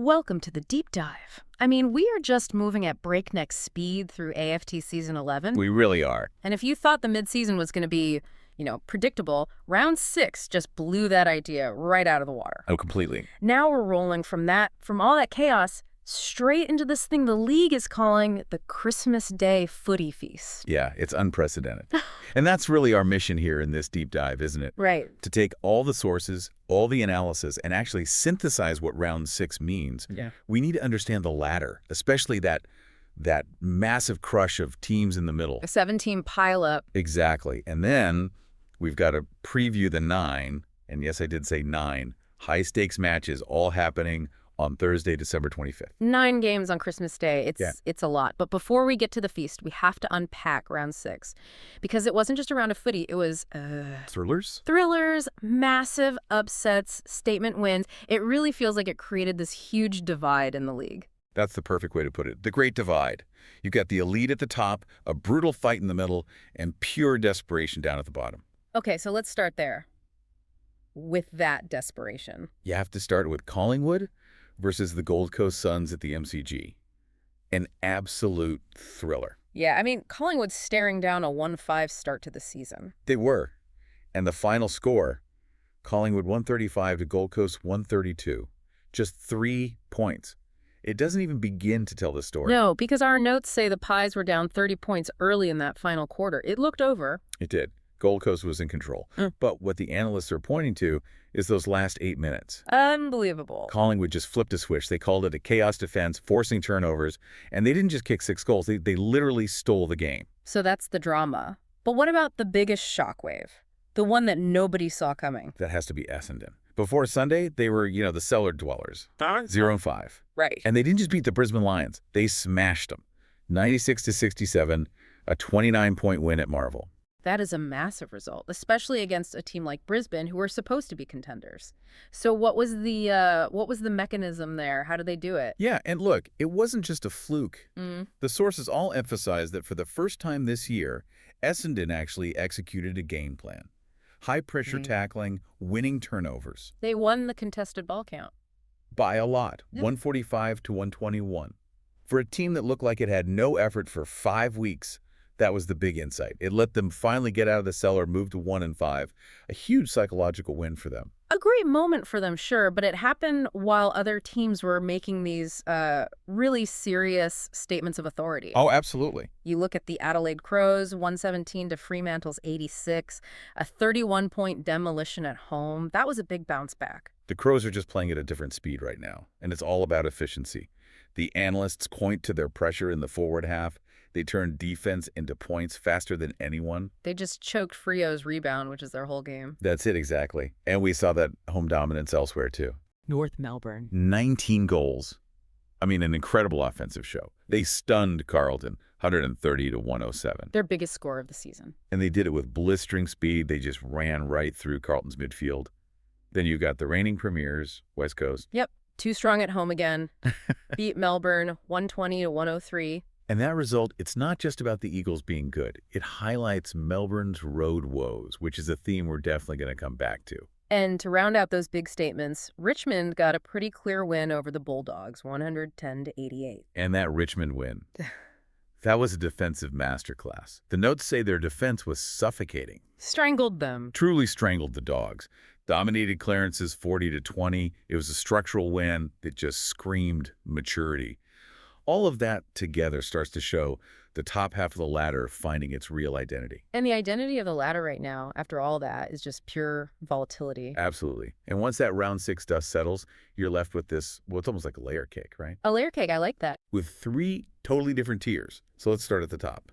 Welcome to the deep dive. I mean, we are just moving at breakneck speed through AFT Season 11. We really are. And if you thought the midseason was going to be, predictable, round 6 just blew that idea right out of the water. Oh, completely. Now we're rolling from all that chaos, straight into this thing the league is calling the Christmas Day footy feast. Yeah, it's unprecedented. And that's really our mission here in this deep dive, isn't it? Right. To take all the sources, all the analysis, and actually synthesize what round 6 means. Yeah. We need to understand the ladder, especially that massive crush of teams in the middle. A 7-team pileup. Exactly. And then we've got to preview the 9, and yes, I did say 9, high-stakes matches all happening on Thursday, December 25th. 9 games on Christmas Day. It's a lot. But before we get to the feast, we have to unpack round 6. Because it wasn't just a round of footy. It was... Thrillers? Thrillers, massive upsets, statement wins. It really feels like it created this huge divide in the league. That's the perfect way to put it. The Great Divide. You've got the elite at the top, a brutal fight in the middle, and pure desperation down at the bottom. Okay, so let's start there. With that desperation. You have to start with Collingwood versus the Gold Coast Suns at the MCG. An absolute thriller. Yeah, I mean, Collingwood's staring down a 1-5 start to the season. They were. And the final score, Collingwood 135 to Gold Coast 132. Just 3 points. It doesn't even begin to tell the story. No, because our notes say the Pies were down 30 points early in that final quarter. It looked over. It did. Gold Coast was in control. But what the analysts are pointing to is those last 8 minutes. Unbelievable. Collingwood just flipped a switch. They called it a chaos defense, forcing turnovers, and they didn't just kick 6 goals. They literally stole the game. So that's the drama. But what about the biggest shockwave? The one that nobody saw coming? That has to be Essendon. Before Sunday, they were, the cellar dwellers. 0-5. Right. And they didn't just beat the Brisbane Lions. They smashed them. 96-67, a 29-point win at Marvel. That is a massive result, especially against a team like Brisbane, who were supposed to be contenders. So what was the mechanism there? How did they do it? Yeah, and look, it wasn't just a fluke. The sources all emphasize that for the first time this year, Essendon actually executed a game plan. High-pressure tackling, winning turnovers. They won the contested ball count. By a lot, Yep. 145 to 121. For a team that looked like it had no effort for 5 weeks, that was the big insight. It let them finally get out of the cellar, move to 1-5. A huge psychological win for them. A great moment for them, sure, but it happened while other teams were making these really serious statements of authority. Oh, absolutely. You look at the Adelaide Crows, 117 to Fremantle's 86, a 31-point demolition at home. That was a big bounce back. The Crows are just playing at a different speed right now, and it's all about efficiency. The analysts point to their pressure in the forward half. They turn defense into points faster than anyone. They just choked Frio's rebound, which is their whole game. That's it, exactly. And we saw that home dominance elsewhere, too. North Melbourne. 19 goals. I mean, an incredible offensive show. They stunned Carlton, 130 to 107. Their biggest score of the season. And they did it with blistering speed. They just ran right through Carlton's midfield. Then you got the reigning premiers, West Coast. Yep. Too strong at home again. Beat Melbourne, 120 to 103. And that result, it's not just about the Eagles being good. It highlights Melbourne's road woes, which is a theme we're definitely going to come back to. And to round out those big statements, Richmond got a pretty clear win over the Bulldogs, 110 to 88. And that Richmond win, that was a defensive masterclass. The notes say their defense was suffocating. Strangled them. Truly strangled the Dogs. Dominated clearances 40 to 20. It was a structural win that just screamed maturity. All of that together starts to show the top half of the ladder finding its real identity. And the identity of the ladder right now, after all that, is just pure volatility. Absolutely. And once that round 6 dust settles, you're left with this, well, it's almost like a layer cake, right? A layer cake, I like that. With 3 totally different tiers. So let's start at the top.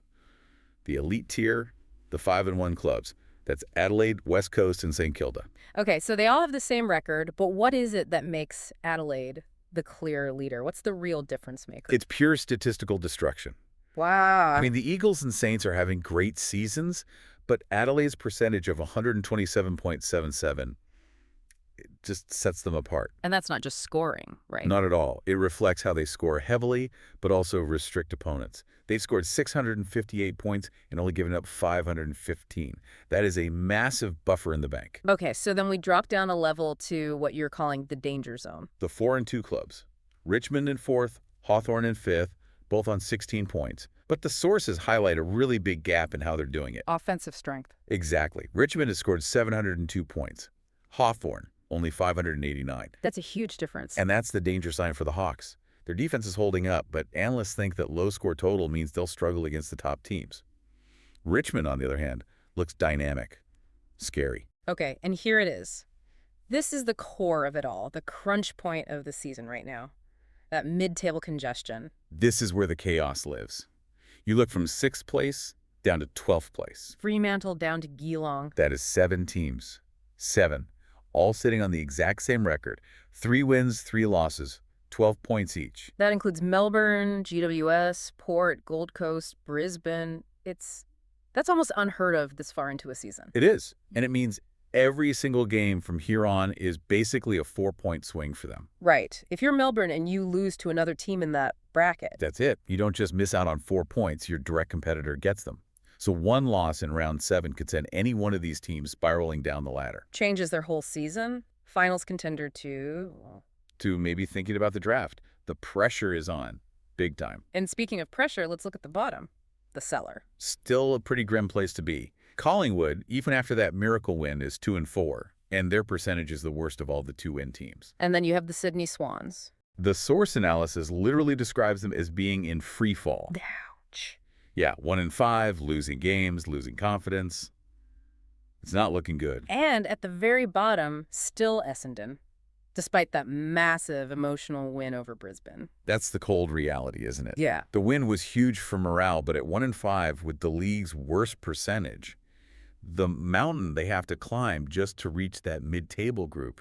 The elite tier, the 5-1 clubs. That's Adelaide, West Coast, and St. Kilda. Okay, so they all have the same record, but what is it that makes Adelaide the clear leader? What's the real difference maker? It's pure statistical destruction. Wow. I mean, the Eagles and Saints are having great seasons, but Adelaide's percentage of 127.77 it just sets them apart. And that's not just scoring, right? Not at all. It reflects how they score heavily, but also restrict opponents. They've scored 658 points and only given up 515. That is a massive buffer in the bank. Okay, so then we drop down a level to what you're calling the danger zone. The 4-2 clubs, Richmond in 4th, Hawthorn in 5th, both on 16 points. But the sources highlight a really big gap in how they're doing it. Offensive strength. Exactly. Richmond has scored 702 points. Hawthorn, only 589. That's a huge difference. And that's the danger sign for the Hawks. Their defense is holding up, but analysts think that low score total means they'll struggle against the top teams. Richmond, on the other hand, looks dynamic. Scary. Okay, and here it is. This is the core of it all, the crunch point of the season right now. That mid-table congestion. This is where the chaos lives. You look from 6th place down to 12th place. Fremantle down to Geelong. That is 7 teams. 7. All sitting on the exact same record. 3 wins, 3 losses, 12 points each. That includes Melbourne, GWS, Port, Gold Coast, Brisbane. That's almost unheard of this far into a season. It is. And it means every single game from here on is basically a 4-point swing for them. Right. If you're Melbourne and you lose to another team in that bracket. That's it. You don't just miss out on 4 points, your direct competitor gets them. So one loss in round 7 could send any one of these teams spiraling down the ladder. Changes their whole season. Finals contender to maybe thinking about the draft. The pressure is on. Big time. And speaking of pressure, let's look at the bottom. The cellar. Still a pretty grim place to be. Collingwood, even after that miracle win, is 2-4, and their percentage is the worst of all the 2-win teams. And then you have the Sydney Swans. The source analysis literally describes them as being in free fall. Ouch. Yeah, 1-5, losing games, losing confidence. It's not looking good. And at the very bottom, still Essendon, despite that massive emotional win over Brisbane. That's the cold reality, isn't it? Yeah. The win was huge for morale, but at 1-5, with the league's worst percentage, the mountain they have to climb just to reach that mid-table group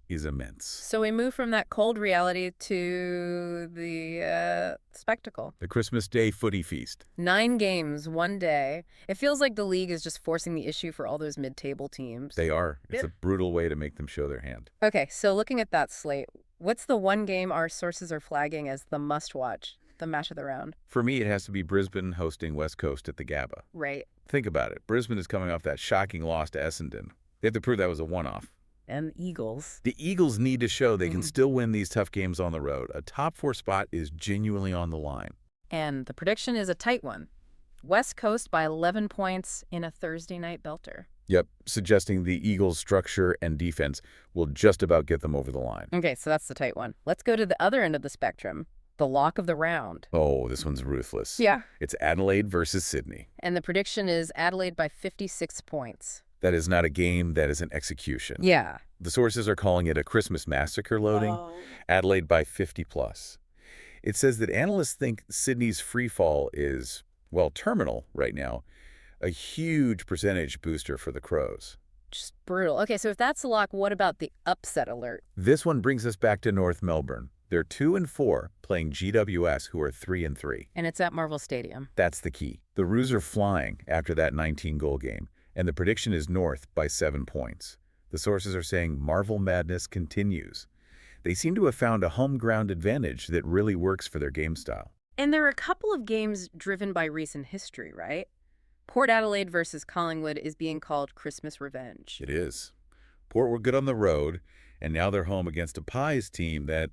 is immense. So we move from that cold reality to the spectacle. The Christmas Day footy feast. 9 games, 1 day. It feels like the league is just forcing the issue for all those mid-table teams. They are. It's a brutal way to make them show their hand. Okay, so looking at that slate, what's the one game our sources are flagging as the must-watch, the match of the round? For me, it has to be Brisbane hosting West Coast at the Gabba. Right. Think about it. Brisbane is coming off that shocking loss to Essendon. They have to prove that was a one-off. And Eagles. The Eagles need to show they can still win these tough games on the road. A top 4 spot is genuinely on the line. And the prediction is a tight one. West Coast by 11 points in a Thursday night belter. Yep, suggesting the Eagles' structure and defense will just about get them over the line. Okay, so that's the tight one. Let's go to the other end of the spectrum, the lock of the round. Oh, this one's ruthless. Yeah. It's Adelaide versus Sydney. And the prediction is Adelaide by 56 points. That is not a game, that is an execution. Yeah. The sources are calling it a Christmas massacre loading. Adelaide by 50+. It says that analysts think Sydney's free fall is, well, terminal right now, a huge percentage booster for the Crows. Just brutal. Okay, so if that's the lock, what about the upset alert? This one brings us back to North Melbourne. They're 2-4, playing GWS, who are 3-3. And it's at Marvel Stadium. That's the key. The Roos are flying after that 19-goal game, and the prediction is North by 7 points. The sources are saying Marvel madness continues. They seem to have found a home ground advantage that really works for their game style. And there are a couple of games driven by recent history, right? Port Adelaide versus Collingwood is being called Christmas revenge. It is. Port were good on the road, and now they're home against a Pies team that,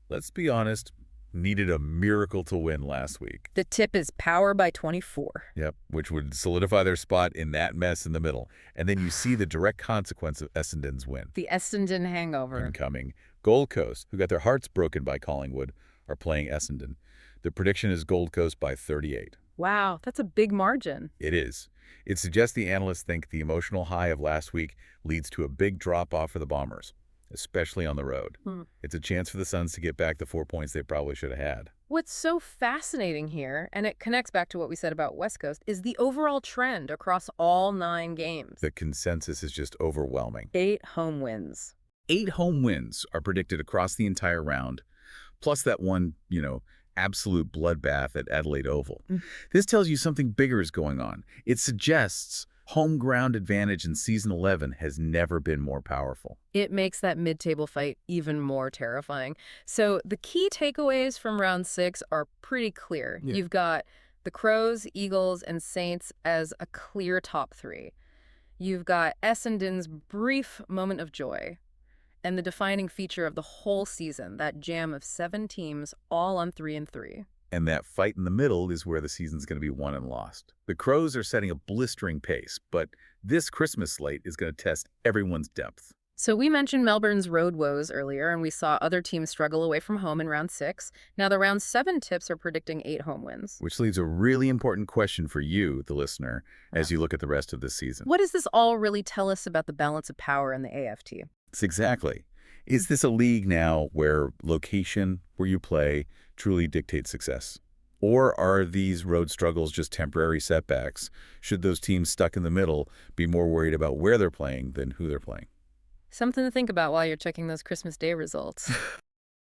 let's be honest, needed a miracle to win last week. The tip is power by 24. Yep, which would solidify their spot in that mess in the middle. And then you see the direct consequence of Essendon's win. The Essendon hangover. Incoming. Gold Coast, who got their hearts broken by Collingwood, are playing Essendon. The prediction is Gold Coast by 38. Wow, that's a big margin. It is. It suggests the analysts think the emotional high of last week leads to a big drop-off for the Bombers, especially on the road. It's a chance for the Suns to get back the 4 points they probably should have had. What's so fascinating here, and it connects back to what we said about West Coast, is the overall trend across all 9 games. The consensus is just overwhelming. 8 home wins. 8 home wins are predicted across the entire round, plus that one, absolute bloodbath at Adelaide Oval. This tells you something bigger is going on. It suggests home ground advantage in Season 11 has never been more powerful. It makes that mid-table fight even more terrifying. So the key takeaways from round 6 are pretty clear. Yeah. You've got the Crows, Eagles, and Saints as a clear top 3. You've got Essendon's brief moment of joy. And the defining feature of the whole season, that jam of 7 teams, all on 3-3. And that fight in the middle is where the season's going to be won and lost. The Crows are setting a blistering pace, but this Christmas slate is going to test everyone's depth. So we mentioned Melbourne's road woes earlier, and we saw other teams struggle away from home in round 6. Now the round 7 tips are predicting 8 home wins. Which leaves a really important question for you, the listener, as you look at the rest of this season. What does this all really tell us about the balance of power in the AFT? It's exactly. Is this a league now where location, where you play, truly dictates success? Or are these road struggles just temporary setbacks? Should those teams stuck in the middle be more worried about where they're playing than who they're playing? Something to think about while you're checking those Christmas Day results.